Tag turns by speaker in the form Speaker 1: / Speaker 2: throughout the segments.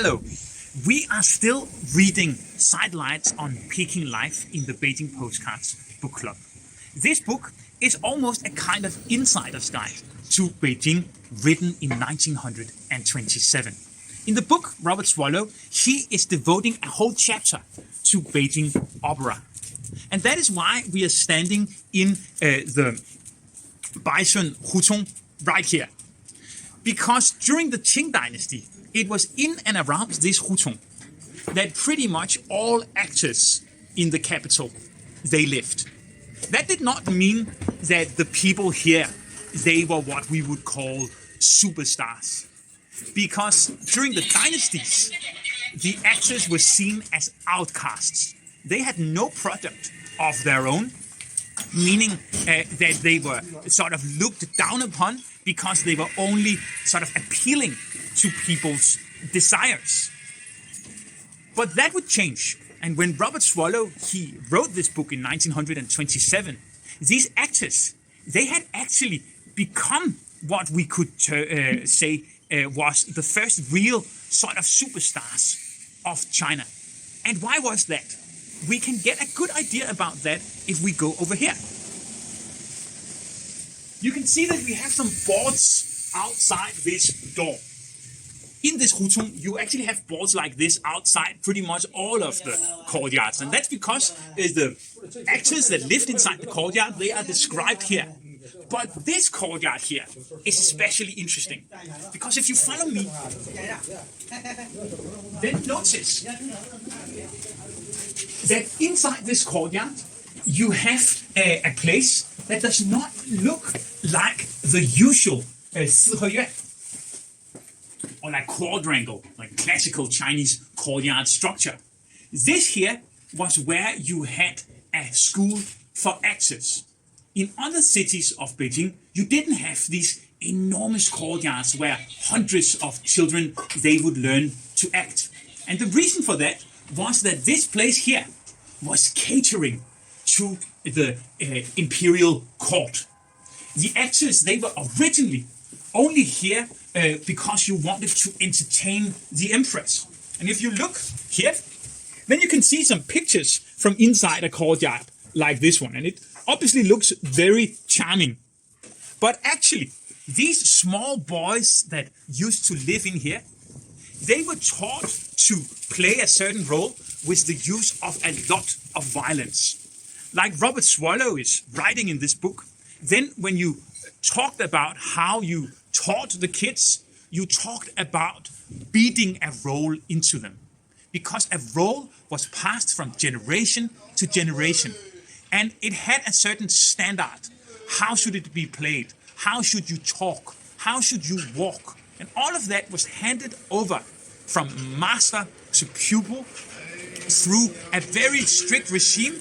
Speaker 1: Hello. We are still reading Sidelights on Peking Life in the Beijing Postcards book club. This book is almost a kind of insider's guide to Beijing, written in 1927. In the book, Robert Swallow, he is devoting a whole chapter to Beijing opera. And that is why we are standing in the Beijing Hutong right here. Because during the Qing dynasty, it was in and around this Hutong that pretty much all actors in the capital, they lived. That did not mean that the people here, they were what we would call superstars. Because during the dynasties, the actors were seen as outcasts. They had no product of their own, meaning that they were sort of looked down upon because they were only sort of appealing to people's desires. But that would change. And when Robert Swallow, he wrote this book in 1927, these actors, they had actually become what we could say was the first real sort of superstars of China. And why was that? We can get a good idea about that if we go over here. You can see that we have some boards outside this door. In this Hutong, you actually have boards like this outside pretty much all of the courtyards. And that's because the actors that lived inside the courtyard, they are described here. But this courtyard here is especially interesting. Because if you follow me, then notice that inside this courtyard, you have a place that does not look like the usual Siheyuan, or like quadrangle, like classical Chinese courtyard structure. This here was where you had a school for actors. In other cities of Beijing, you didn't have these enormous courtyards where hundreds of children, they would learn to act. And the reason for that was that this place here was catering to the imperial court. The actors, they were originally only here because you wanted to entertain the empress. And if you look here, then you can see some pictures from inside a courtyard like this one. And it obviously looks very charming. But actually, these small boys that used to live in here, they were taught to play a certain role with the use of a lot of violence. Like Robert Swallow is writing in this book, then when you talked about how you taught the kids, you talked about beating a role into them. Because a role was passed from generation to generation. And it had a certain standard. How should it be played? How should you talk? How should you walk? And all of that was handed over from master to pupil through a very strict regime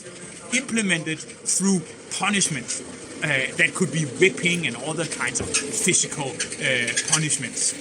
Speaker 1: implemented through punishment that could be whipping and other kinds of physical punishments.